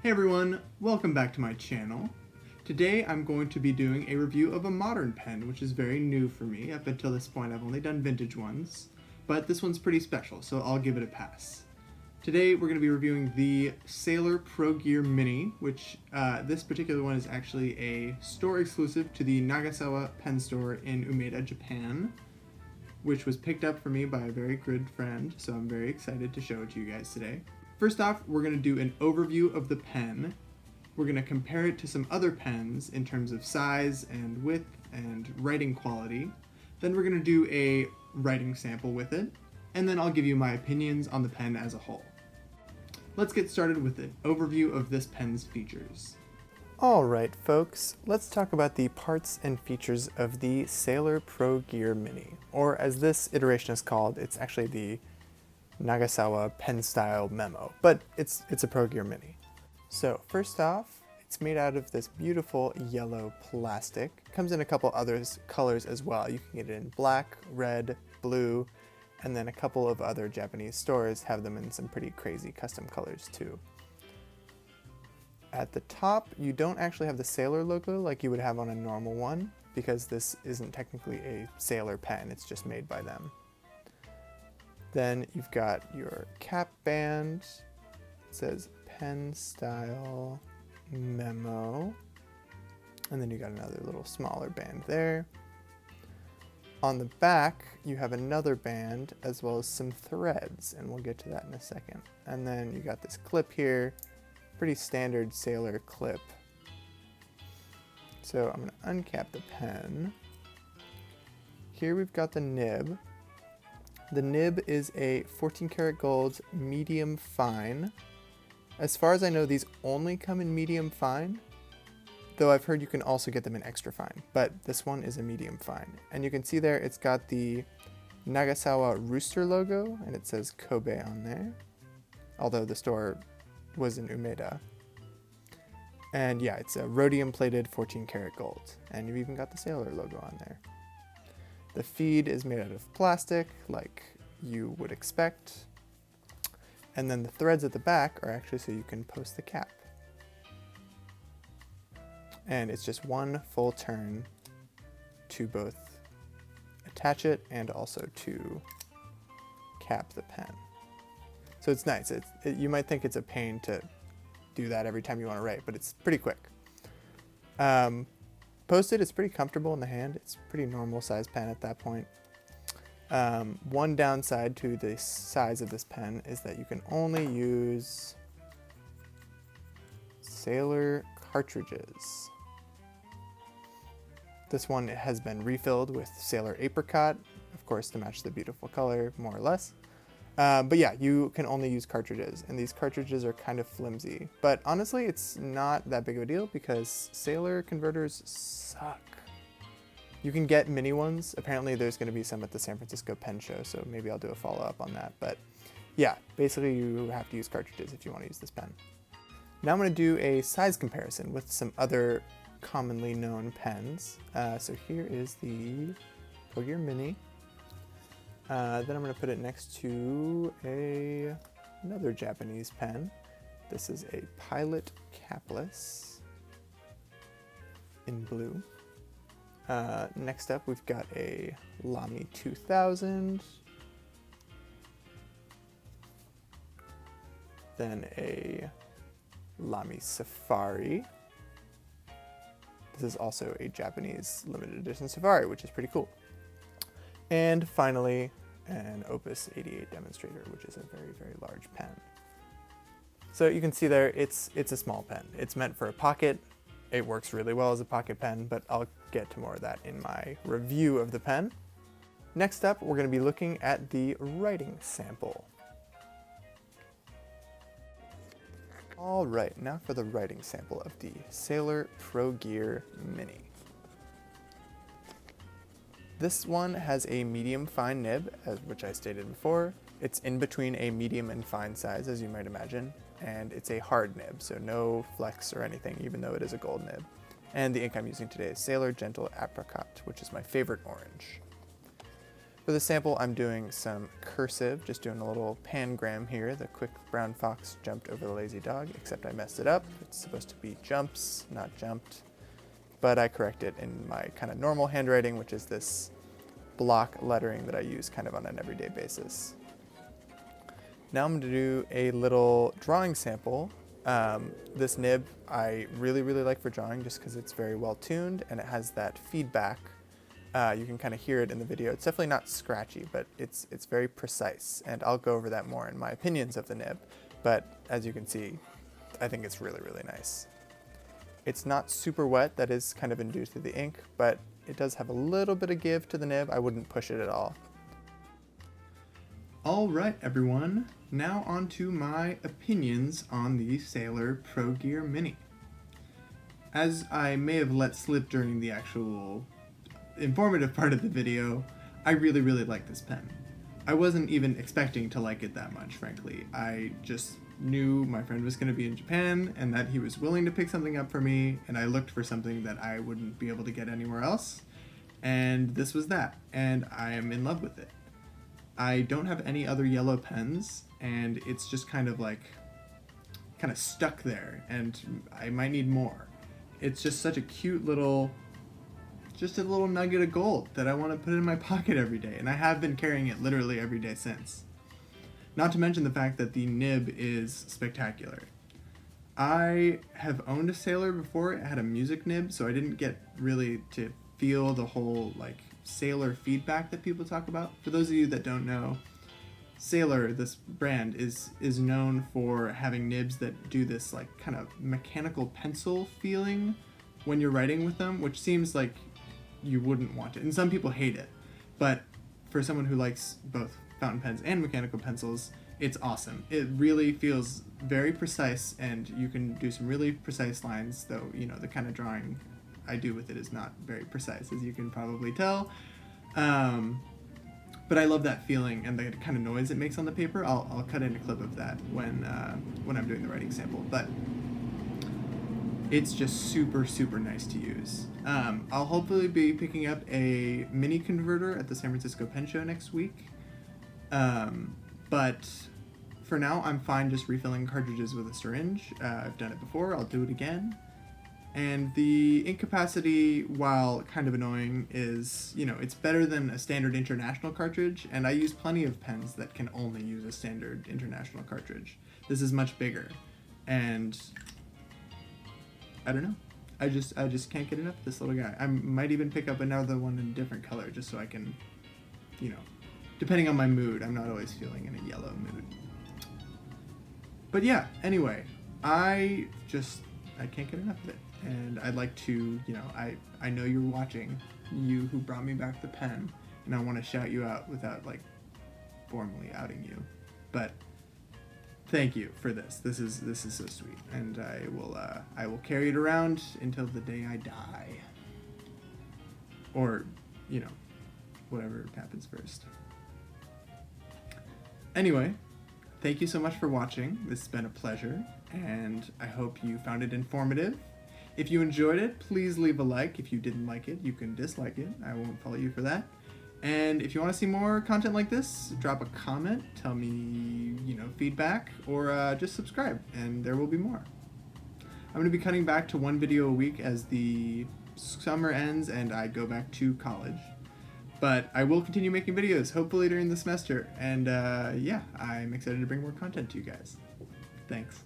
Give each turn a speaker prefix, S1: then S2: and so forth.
S1: Hey everyone, welcome back to my channel. Today I'm going to be doing a review of a modern pen, which is very new for me. Up until this point I've only done vintage ones, but this one's pretty special, so I'll give it a pass. Today we're going to be reviewing the Sailor Pro Gear Mini, which this particular one is actually a store exclusive to the Nagasawa pen store in Umeda, Japan, which was picked up for me by a very good friend, so I'm very excited to show it to you guys today. First off, we're going to do an overview of the pen. We're going to compare it to some other pens in terms of size and width and writing quality. Then we're going to do a writing sample with it, and then I'll give you my opinions on the pen as a whole. Let's get started with an overview of this pen's features. Alright folks, let's talk about the parts and features of the Sailor Pro Gear Mini, or as this iteration is called, it's actually the Nagasawa Penstyle Memo, but it's a Pro Gear Mini. So first off, it's made out of this beautiful yellow plastic. It comes in a couple other colors as well. You can get it in black, red, blue, and then a couple of other Japanese stores have them in some pretty crazy custom colors too. At the top, you don't actually have the Sailor logo like you would have on a normal one, because this isn't technically a Sailor pen, it's just made by them. Then you've got your cap band. It says Penstyle Memo. And then you got another little smaller band there. On the back, you have another band as well as some threads, and we'll get to that in a second. And then you got this clip here, pretty standard Sailor clip. So I'm gonna uncap the pen. Here we've got the nib. The nib is a 14 karat gold medium fine. As far as I know, these only come in medium fine, though I've heard you can also get them in extra fine, but this one is a medium fine. And you can see there it's got the Nagasawa rooster logo, and it says Kobe on there, although the store was in Umeda. And yeah, it's a rhodium plated 14 karat gold, and you've even got the Sailor logo on there. The feed is made out of plastic, like you would expect. And then the threads at the back are actually so you can post the cap. And it's just one full turn to both attach it and also to cap the pen. So it's nice. You might think it's a pain to do that every time you want to write, but it's pretty quick. Posted, it's pretty comfortable in the hand. It's a pretty normal size pen at that point. One downside to the size of this pen is that you can only use Sailor cartridges. This one has been refilled with Sailor Apricot, of course to match the beautiful color, more or less. But yeah, you can only use cartridges, and these cartridges are kind of flimsy. But honestly, it's not that big of a deal because Sailor converters suck. You can get mini ones. Apparently there's going to be some at the San Francisco Pen Show, so maybe I'll do a follow-up on that. But yeah, basically you have to use cartridges if you want to use this pen. Now I'm going to do a size comparison with some other commonly known pens. So here is the Pro Gear Mini. Then I'm going to put it next to another Japanese pen. This is a Pilot Capless in blue. Next up we've got a Lamy 2000. Then a Lamy Safari. This is also a Japanese limited edition Safari, which is pretty cool. And finally, an Opus 88 Demonstrator, which is a very, very large pen. So you can see there, it's a small pen. It's meant for a pocket. It works really well as a pocket pen, but I'll get to more of that in my review of the pen. Next up, we're going to be looking at the writing sample. All right, now for the writing sample of the Sailor Pro Gear Mini. This one has a medium fine nib, which I stated before. It's in between a medium and fine size, as you might imagine, and it's a hard nib, so no flex or anything, even though it is a gold nib. And the ink I'm using today is Sailor Gentle Apricot, which is my favorite orange.
S2: For the sample, I'm doing some cursive, just doing a little pangram here. The quick brown fox jumped over the lazy dog, except I messed it up. It's supposed to be jumps, not jumped. But I correct it in my kind of normal handwriting, which is this block lettering that I use kind of on an everyday basis. Now I'm going to do a little drawing sample. This nib I really like for drawing just because it's very well tuned and it has that feedback. You can kind of hear it in the video. It's definitely not scratchy, but it's very precise, and I'll go over that more in my opinions of the nib. But as you can see, I think it's really nice. It's not super wet, that is kind of induced through the ink, but it does have a little bit of give to the nib. I wouldn't push it at all.
S1: All right, everyone. Now on to my opinions on the Sailor Pro Gear Mini. As I may have let slip during the actual informative part of the video, I really like this pen. I wasn't even expecting to like it that much, frankly. I just knew my friend was going to be in Japan and that he was willing to pick something up for me, and I looked for something that I wouldn't be able to get anywhere else, and this was that, and I am in love with it. I don't have any other yellow pens, and it's just kind of stuck there, and I might need more. It's just such a cute little nugget of gold that I want to put in my pocket every day, and I have been carrying it literally every day since. Not to mention the fact that the nib is spectacular. I have owned a Sailor before. It had a music nib, so I didn't get really to feel the whole Sailor feedback that people talk about. For those of you that don't know, Sailor, this brand, is known for having nibs that do this kind of mechanical pencil feeling when you're writing with them, which seems like you wouldn't want it, and some people hate it, but for someone who likes both fountain pens and mechanical pencils, it's awesome. It really feels very precise, and you can do some really precise lines, though the kind of drawing I do with it is not very precise, as you can probably tell, but I love that feeling and the kind of noise it makes on the paper. I'll cut in a clip of that when I'm doing the writing sample, but it's just super nice to use. I'll hopefully be picking up a mini converter at the San Francisco Pen Show next week. But for now, I'm fine just refilling cartridges with a syringe. I've done it before, I'll do it again. And the ink capacity, while kind of annoying, is, it's better than a standard international cartridge, and I use plenty of pens that can only use a standard international cartridge. This is much bigger, and I don't know. I just can't get enough of this little guy. I might even pick up another one in a different color just so I can, depending on my mood. I'm not always feeling in a yellow mood. But yeah, anyway, I can't get enough of it. And I'd like to, I know you're watching, you who brought me back the pen, and I want to shout you out without formally outing you. But thank you for this. This is so sweet, and I will carry it around until the day I die, or whatever happens first. Anyway, thank you so much for watching. This has been a pleasure, and I hope you found it informative. If you enjoyed it, please leave a like. If you didn't like it, you can dislike it. I won't follow you for that. And if you want to see more content like this, drop a comment, tell me, feedback, or just subscribe, and there will be more. I'm going to be cutting back to one video a week as the summer ends and I go back to college. But I will continue making videos, hopefully during the semester, and yeah, I'm excited to bring more content to you guys. Thanks.